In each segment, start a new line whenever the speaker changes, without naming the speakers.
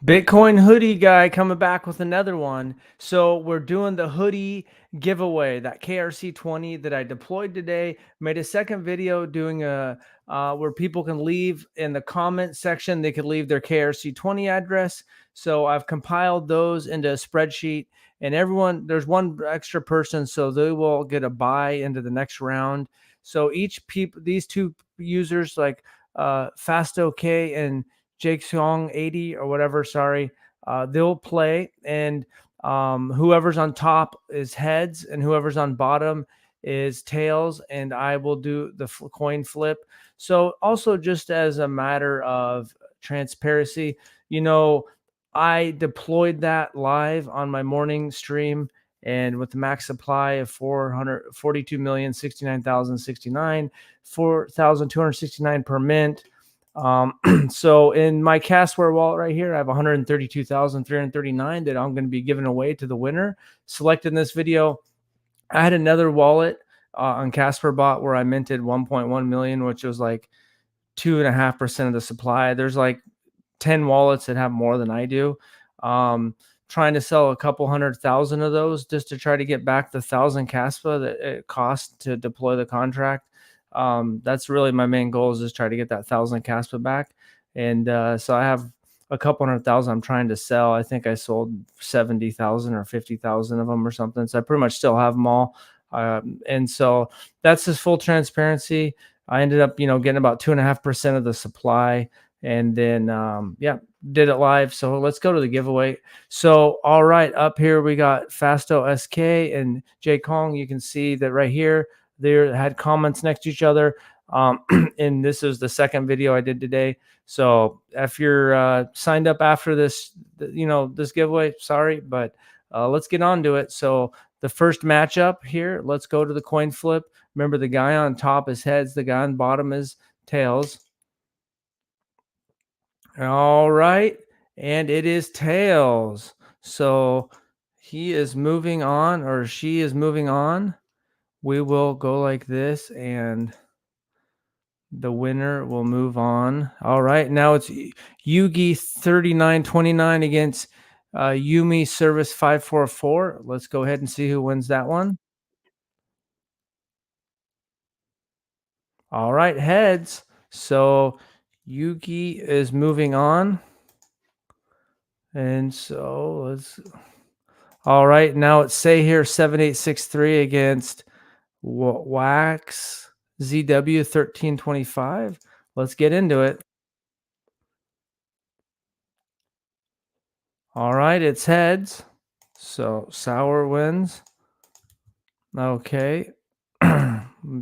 Bitcoin hoodie guy coming back with another one. So we're doing the hoodie giveaway, that KRC20 that I deployed today. Made a second video doing a where people can leave in the comment section. They could leave their KRC20 address. So I've compiled those into a spreadsheet, and everyone there's one extra person, so they will get a buy into the next round. So these two users like Fast OK and Jake Song 80 or whatever, sorry, they'll play, and whoever's on top is heads, and whoever's on bottom is tails, and I will do the coin flip. So, also, just as a matter of transparency, you know, I deployed that live on my morning stream, and with the max supply of 442,069,069, 4,269 per mint. So in my Castware wallet right here, I have 132,339 that I'm going to be giving away to the winner. Select in this video. I had another wallet on Casper Bot where I minted 1.1 million, which was like 2.5% of the supply. There's like 10 wallets that have more than I do. Trying to sell a couple 100,000 of those just to try to get back the 1,000 Caspa that it cost to deploy the contract. That's really my main goal, is just try to get that 1,000 Caspa back. And so I have a couple 100,000 I'm trying to sell. I think I sold 70,000 or 50,000 of them or something. So I pretty much still have them all. And so that's just full transparency. I ended up, getting about 2.5% of the supply, and then yeah, did it live. So let's go to the giveaway. So all right, up here we got Fasto SK and Jay Kong. You can see that right here they had comments next to each other. And this is the second video I did today. So if you're signed up after this, this giveaway, sorry, but let's get on to it. So the first matchup here, let's go to the coin flip. Remember, the guy on top is heads, the guy on bottom is tails. All right, and it is tails. So he is moving on, or she is moving on. We will go like this, and the winner will move on. All right, now it's Yugi 3929 against Yumi Service 544. Let's go ahead and see who wins that one. All right, heads. So Yugi is moving on. And so let's. All right, now it's Say Here 7863 against Wax ZW 1325. Let's get into it. All right, it's heads. So Sour wins. Okay.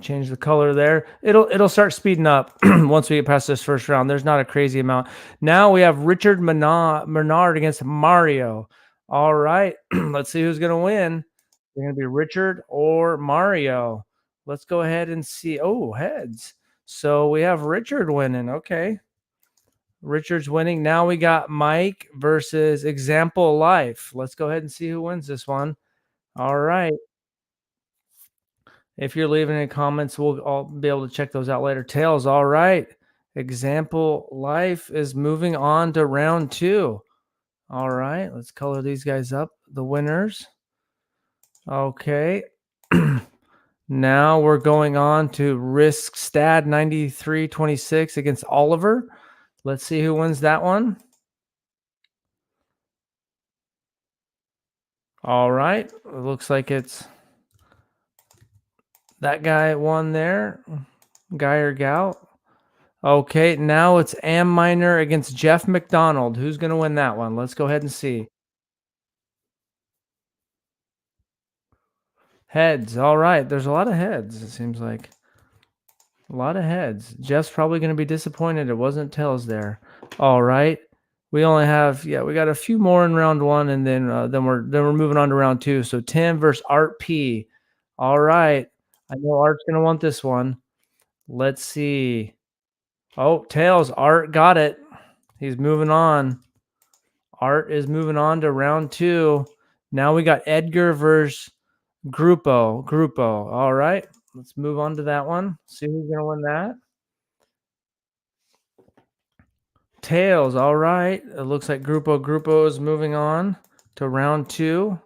Change the color there. It'll start speeding up once we get past this first round. There's not a crazy amount. Now we have Richard Menard against Mario. All right. Let's see who's gonna win. It's gonna be Richard or Mario. Let's go ahead and see. Oh, heads. So we have Richard winning. Okay. Richard's winning. Now we got Mike versus Example Life. Let's go ahead and see who wins this one. All right. If you're leaving any comments, we'll all be able to check those out later. Tails, all right. Example Life is moving on to round 2. All right, let's color these guys up, the winners. Okay. Now we're going on to Risk Stad 9326 against Oliver. Let's see who wins that one. All right. It looks like it's that guy won there. Guy or gal. Okay, now it's Am Miner against Jeff McDonald. Who's going to win that one? Let's go ahead and see. Heads. All right. There's a lot of heads, it seems like. A lot of heads. Jeff's probably going to be disappointed it wasn't tails there. All right. We only have, we got a few more in round 1, and then we're moving on to round 2. So Tim versus Art P. All right. I know Art's going to want this one. Let's see. Oh, tails. Art got it. He's moving on. Art is moving on to round 2. Now we got Edgar versus Grupo. All right. Let's move on to that one. See who's going to win that. Tails. All right. It looks like Grupo is moving on to round two.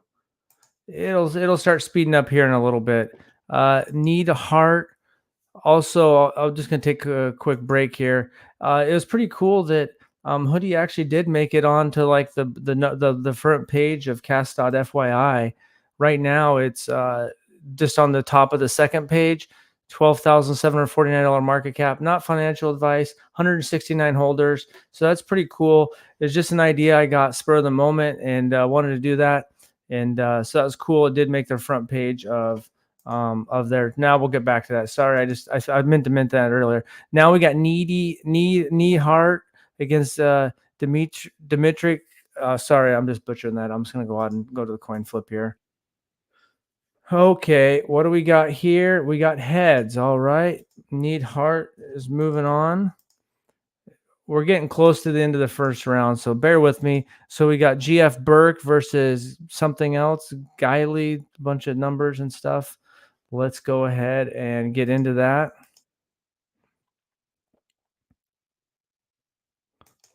It'll start speeding up here in a little bit. Need a heart. Also, I'm just gonna take a quick break here. It was pretty cool that Hoodie actually did make it onto like the front page of Cast.fyi. Right now, it's just on the top of the second page. $12,749 market cap. Not financial advice. 169 holders. So that's pretty cool. It's just an idea I got spur of the moment and wanted to do that. And so that was cool. It did make the front page of there. Now we'll get back to that. Sorry, I meant that earlier. Now we got knee heart against Dimitri. Sorry, I'm just butchering that. I'm just gonna go out and go to the coin flip here. Okay, what do we got here? We got heads. All right, need heart is moving on. We're getting close to the end of the first round, so bear with me. So we got GF Burke versus something else, Guiley, a bunch of numbers and stuff. Let's go ahead and get into that.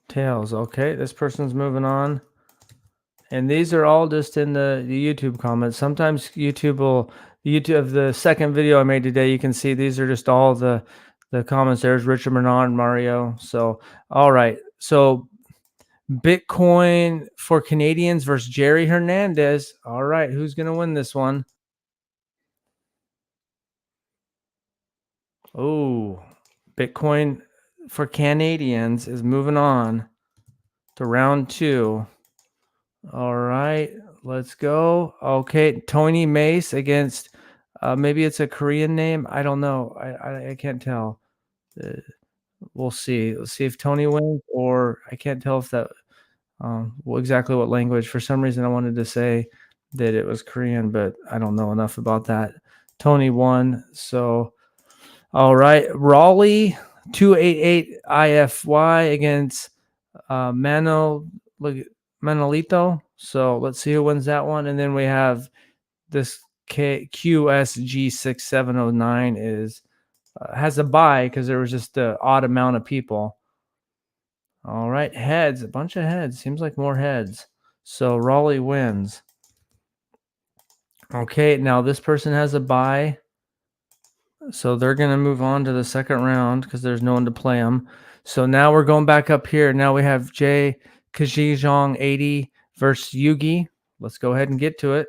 Tails. Okay, this person's moving on. And these are all just in the YouTube comments. Sometimes YouTube, the second video I made today, you can see these are just all the comments. There's Richard Bernard, Mario. So, all right. So, Bitcoin for Canadians versus Jerry Hernandez. All right. Who's going to win this one? Oh, Bitcoin for Canadians is moving on to round two. All right, let's go. Okay, Tony Mace against maybe it's a Korean name. I don't know. I can't tell. We'll see. Let's see if Tony wins, or I can't tell if that exactly what language. For some reason, I wanted to say that it was Korean, but I don't know enough about that. Tony won. So, all right, Raleigh 288 IFY against Manolito. So let's see who wins that one. And then we have this QSG6709 is has a buy because there was just an odd amount of people. All right, heads, a bunch of heads. Seems like more heads. So Raleigh wins. Okay, now this person has a buy. So they're going to move on to the second round because there's no one to play them. So now we're going back up here. Now we have Jay Kajijong 80 versus Yugi. Let's go ahead and get to it.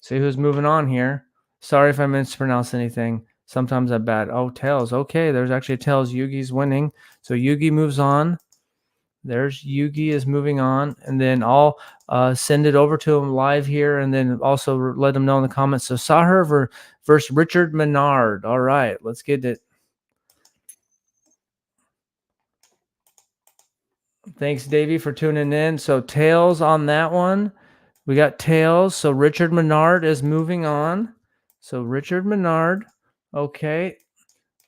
See who's moving on here. Sorry if I mispronounced anything. Sometimes I'm bad. Oh, Tails. Okay, there's actually Tails. Yugi's winning. So Yugi moves on. There's Yugi is moving on. And then I'll send it over to him live here and then also let him know in the comments. So Sahar versus Richard Menard. All right, let's get it. Thanks, Davey, for tuning in. So Tails on that one. We got Tails. So Richard Menard is moving on. So Richard Menard. Okay.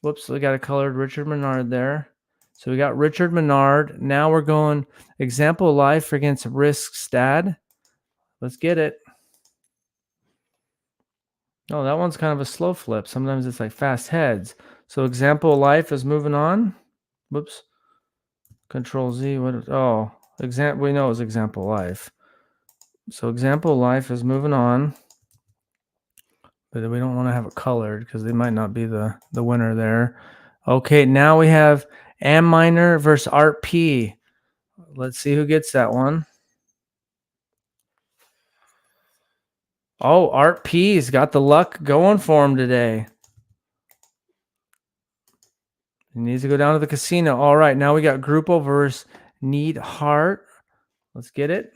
Whoops, we got a colored Richard Menard there. So we got Richard Menard. Now we're going example life against Risk Stad. Let's get it. Oh, that one's kind of a slow flip. Sometimes it's like fast heads. So example life is moving on. Whoops. Control Z. We know it's example life. So example life is moving on. But we don't want to have it colored because they might not be the winner there. Okay, now we have Am Miner versus Art P. Let's see who gets that one. Oh, Art P's got the luck going for him today. He needs to go down to the casino. All right, now we got Grupo versus Need Heart. Let's get it.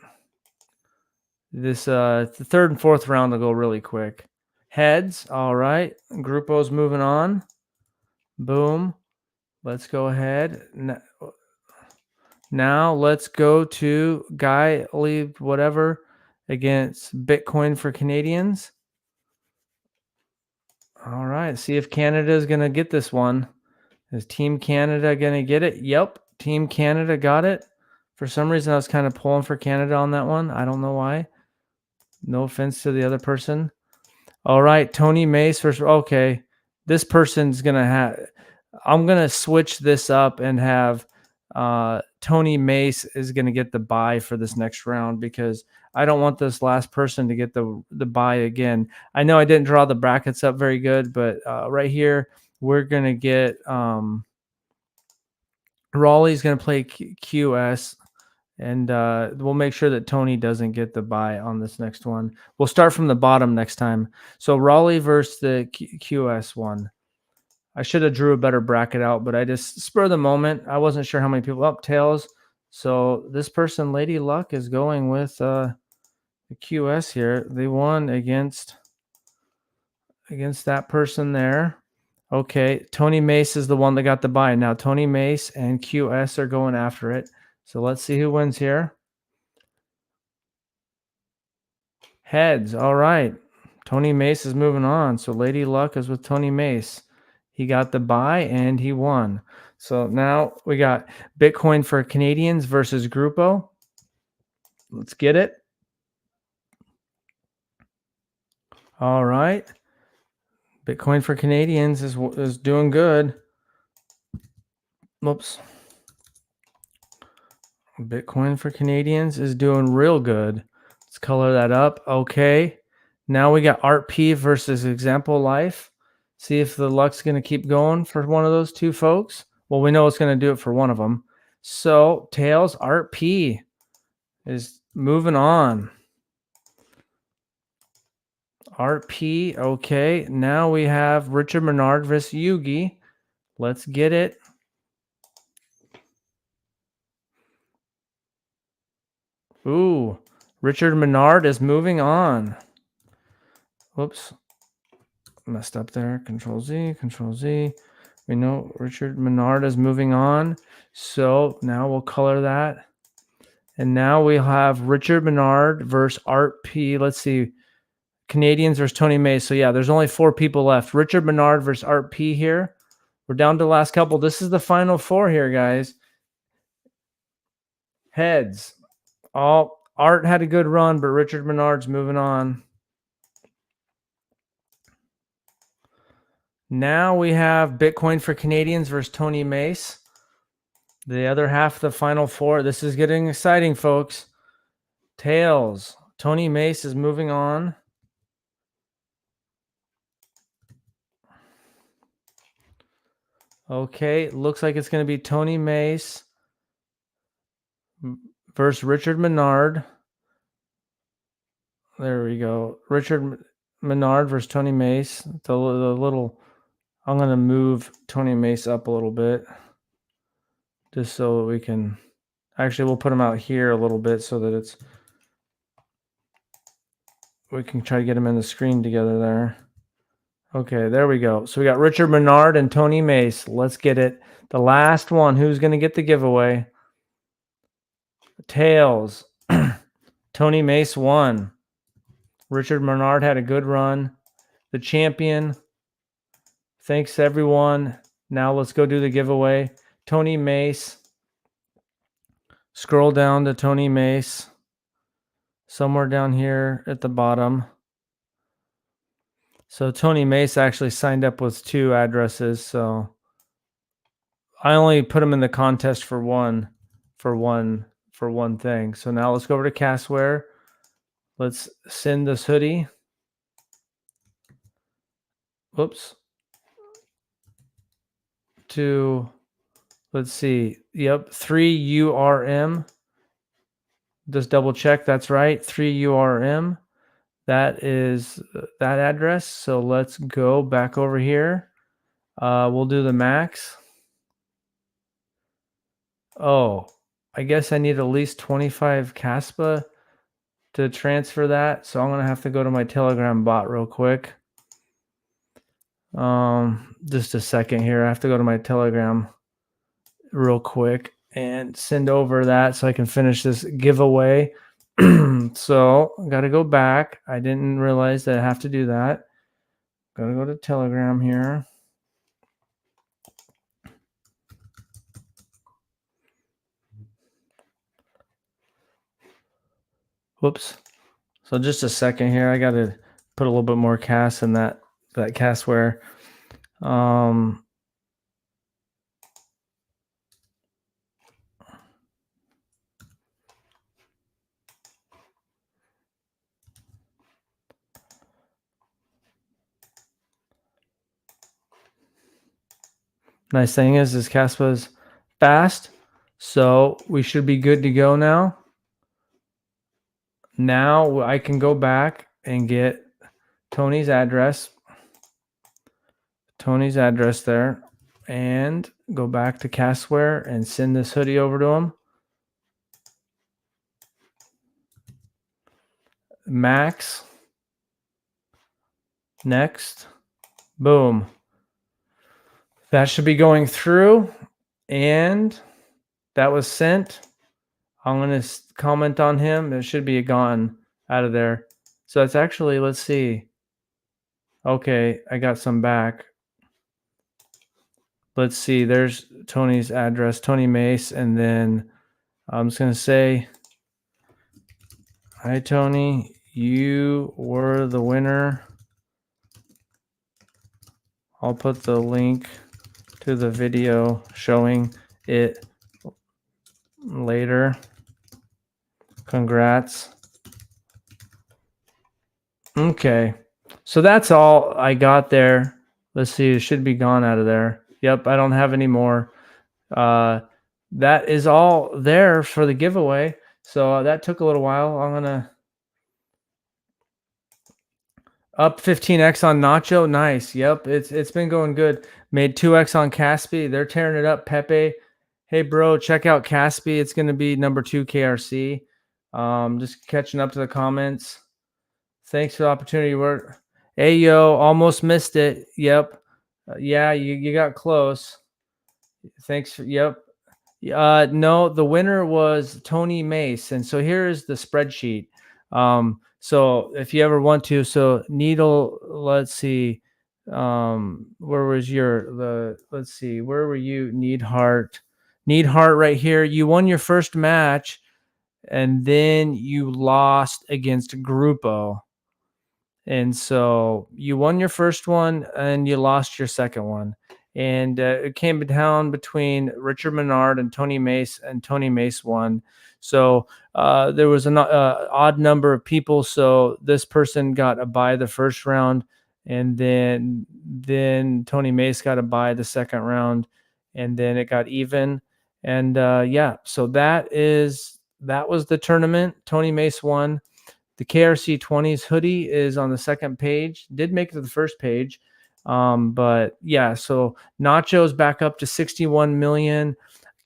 This the third and fourth round will go really quick. Heads. All right, Grupo's moving on. Boom. Let's go ahead. Now let's go to Guy Leave whatever against Bitcoin for Canadians. All right, see if Canada is going to get this one. Is Team Canada going to get it? Yep, Team Canada got it. For some reason, I was kind of pulling for Canada on that one. I don't know why. No offense to the other person. All right, Tony Mace versus, okay, this person's going to have, I'm going to switch this up and have Tony Mace is going to get the bye for this next round because I don't want this last person to get the bye again. I know I didn't draw the brackets up very good, but right here we're going to get Raleigh's going to play QS, and we'll make sure that Tony doesn't get the bye on this next one. We'll start from the bottom next time. So Raleigh versus the QS one. I should have drew a better bracket out, but I just spur of the moment. I wasn't sure how many people up tails. So this person, Lady Luck, is going with the QS here. They won against that person there. Okay, Tony Mace is the one that got the bye. Now Tony Mace and QS are going after it. So let's see who wins here. Heads. All right. Tony Mace is moving on. So Lady Luck is with Tony Mace. He got the bye and he won. So now we got Bitcoin for Canadians versus Grupo. Let's get it. All right. Bitcoin for Canadians is doing good. Whoops. Bitcoin for Canadians is doing real good. Let's color that up. Okay. Now we got Art P versus Example Life. See if the luck's going to keep going for one of those two folks. Well, we know it's going to do it for one of them. So, Tails, Art P is moving on. Art P, okay. Now we have Richard Menard versus Yugi. Let's get it. Ooh, Richard Menard is moving on. Whoops. Messed up there. Control Z, Control Z. We know Richard Menard is moving on. So now we'll color that. And now we have Richard Menard versus Art P. Let's see. Canadians versus Tony Mace. So yeah, there's only 4 people left. Richard Menard versus Art P here. We're down to the last couple. This is the final 4 here, guys. Heads. Art had a good run, but Richard Menard's moving on. Now we have Bitcoin for Canadians versus Tony Mace. The other half of the final 4. This is getting exciting, folks. Tails. Tony Mace is moving on. Okay, looks like it's going to be Tony Mace versus Richard Menard. There we go. Richard Menard versus Tony Mace. The little, I'm going to move Tony Mace up a little bit just so we can, actually we'll put him out here a little bit so that we can try to get him in the screen together there. Okay, there we go. So we got Richard Menard and Tony Mace. Let's get it. The last one. Who's going to get the giveaway? Tails. Tony Mace won. Richard Menard had a good run. The champion. Thanks, everyone. Now let's go do the giveaway. Tony Mace. Scroll down to Tony Mace. Somewhere down here at the bottom. So Tony Mace actually signed up with 2 addresses. So I only put him in the contest for one thing. So now let's go over to Castware. Let's send this hoodie. Whoops. To, let's see. Yep, 3URM. Just double check. That's right. 3URM. That is that address. So let's go back over here. We'll do the max. Oh, I guess I need at least 25 Caspa to transfer that. So I'm going to have to go to my Telegram bot real quick. Just a second here. I have to go to my Telegram real quick and send over that so I can finish this giveaway. So I got to go back. I didn't realize that I have to do that. Got to go to Telegram here. Whoops. So just a second here. I got to put a little bit more cast in that Castware. Nice thing is this Caspa's fast, so we should be good to go now. Now I can go back and get Tony's address. Tony's address there, and go back to Casware and send this hoodie over to him. Max. Next. Boom. That should be going through, and that was sent. I'm going to comment on him. It should be gone out of there. So it's actually, let's see. Okay, I got some back. Let's see. There's Tony's address, Tony Mace, and then I'm just going to say, hi, Tony. You were the winner. I'll put the link to the video showing it later. Congrats. Okay. So that's all I got there. Let's see. It should be gone out of there. Yep. I don't have any more. That is all there for the giveaway. So that took a little while. I'm going to up 15x on Nacho. Nice. Yep. It's been going good. Made 2x on Caspi. They're tearing it up. Pepe. Hey, bro, check out Caspi. It's going to be number 2 KRC. Just catching up to the comments. Thanks for the opportunity. Hey, yo, almost missed it. Yep. Yeah, you got close. Thanks. Yep. No, the winner was Tony Mace. And so here's the spreadsheet. So if you ever want to, so Needle, let's see. Where was let's see, where were you? Need heart right here. You won your first match and then you lost against Grupo. And so you won your first one and you lost your second one. And it came down between Richard Menard and Tony Mace, and Tony Mace won. So there was an odd number of people. So this person got a bye the first round, and then Tony Mace got a bye the second round, and then it got even. And yeah, so that was the tournament. Tony Mace won. The KRC 20s hoodie is on the second page. Did make it to the first page. But yeah, so Nacho's back up to 61 million.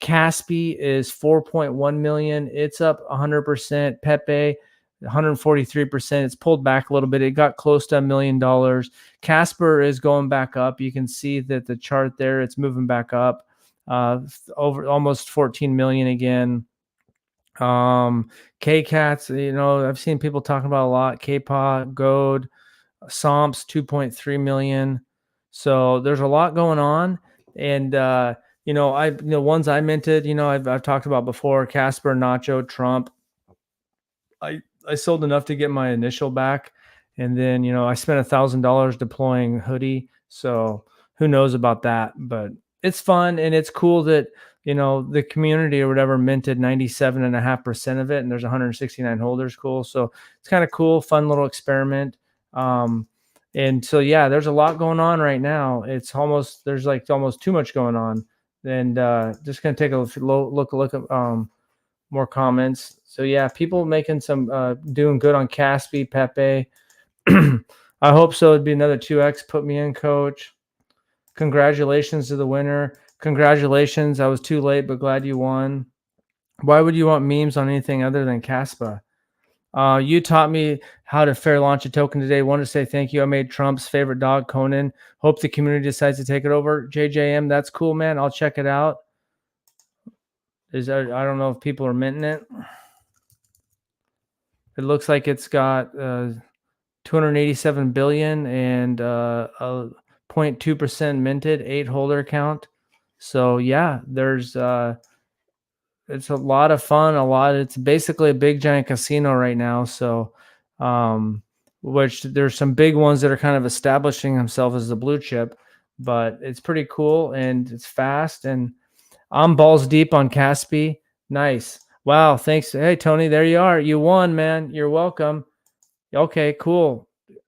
Caspi is 4.1 million. It's up 100%. Pepe, 143%. It's pulled back a little bit. It got close to $1 million. Casper is going back up. You can see that the chart there, it's moving back up over almost 14 million again. K-Cats, I've seen people talking about a lot. K-Pod, Goad, Somps, 2.3 million. So there's a lot going on. And, ones I minted, I've talked about before, Casper, Nacho, Trump. I sold enough to get my initial back. And then, I spent $1,000 deploying Hoodie. So who knows about that, but it's fun. And it's cool that, the community or whatever minted 97.5% of it, and there's 169 holders. Cool. So it's kind of cool, fun little experiment. And so, yeah, there's a lot going on right now. There's almost too much going on. And just going to take a look at more comments. So yeah, people making some doing good on Caspi, Pepe. I hope so. It'd be another 2x. Put me in, coach. Congratulations to the winner. Congratulations. I was too late, but glad you won. Why would you want memes on anything other than Caspa? You taught me how to fair launch a token today. Want to say thank you. I made Trump's favorite dog, Conan. Hope the community decides to take it over. JJM, that's cool, man. I'll check it out. I don't know if people are minting it. It looks like it's got 287 billion and a 0.2% minted, 8 holder count. So yeah, there's it's a lot of fun. It's basically a big giant casino right now. So which there's some big ones that are kind of establishing themselves as a blue chip, but it's pretty cool and it's fast, and I'm balls deep on Caspi. Nice. Wow. Thanks. Hey, Tony, there you are. You won, man. You're welcome. Okay, cool.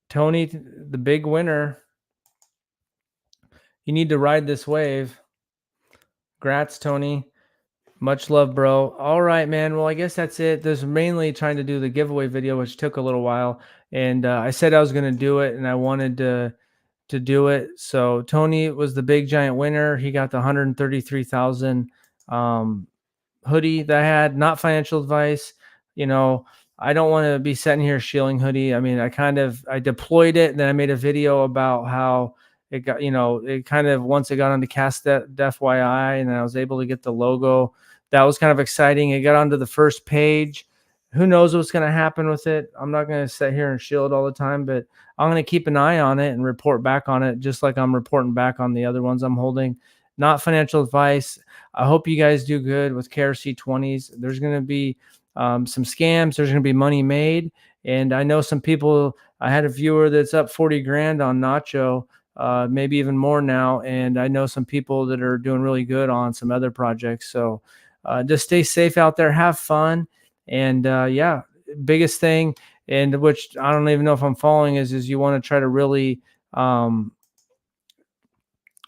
Tony, the big winner. You need to ride this wave. Grats, Tony. Much love, bro. All right, man. Well, I guess that's it. There's mainly trying to do the giveaway video, which took a little while. And I said I was going to do it, and I wanted to do it. So Tony was the big giant winner. He got the 133,000 hoodie that I had. Not financial advice. You know, I don't want to be sitting here shilling Hoodie. I mean, I deployed it, and then I made a video about how it got, it kind of, once it got onto Cast FYI, and I was able to get the logo. That was kind of exciting. It got onto the first page. Who knows what's going to happen with it? I'm not going to sit here and shill it all the time, but I'm going to keep an eye on it and report back on it, just like I'm reporting back on the other ones I'm holding. Not financial advice. I hope you guys do good with KRC 20s. There's going to be some scams. There's going to be money made. And I know some people, I had a viewer that's up 40 grand on Nacho, maybe even more now. And I know some people that are doing really good on some other projects. So just stay safe out there. Have fun. And yeah, biggest thing, and which I don't even know if I'm following, is you want to try to really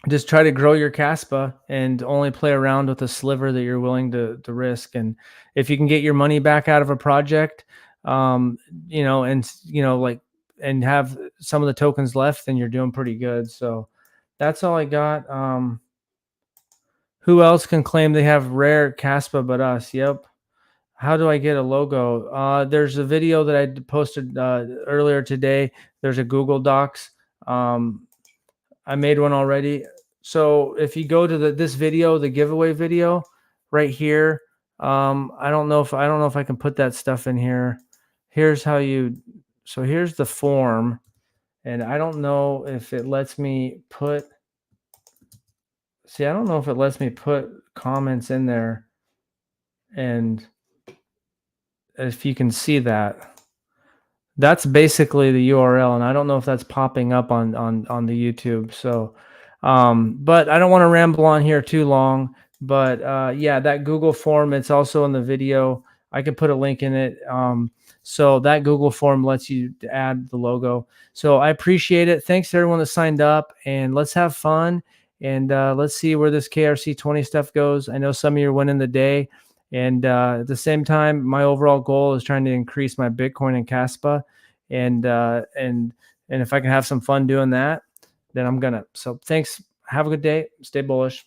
just try to grow your Caspa and only play around with a sliver that you're willing to risk. And if you can get your money back out of a project, and and have some of the tokens left, then you're doing pretty good. So that's all I got. Who else can claim they have rare Caspa but us? Yep. How do I get a logo? There's a video that I posted earlier today. There's a Google Docs. I made one already. So if you go to this video, the giveaway video right here, I don't know if I can put that stuff in here. Here's how so here's the form, and I don't know if it lets me put, I don't know if it lets me put comments in there, and if you can see that, that's basically the URL, and I don't know if that's popping up on the YouTube. So, but I don't want to ramble on here too long. But yeah, that Google form, it's also in the video. I can put a link in it. So that Google form lets you add the logo. So I appreciate it. Thanks to everyone that signed up, and let's have fun, and let's see where this KRC 20 stuff goes. I know some of you are winning the day. And at the same time, my overall goal is trying to increase my Bitcoin and Caspa, and if I can have some fun doing that, then I'm gonna. So thanks. Have a good day. Stay bullish.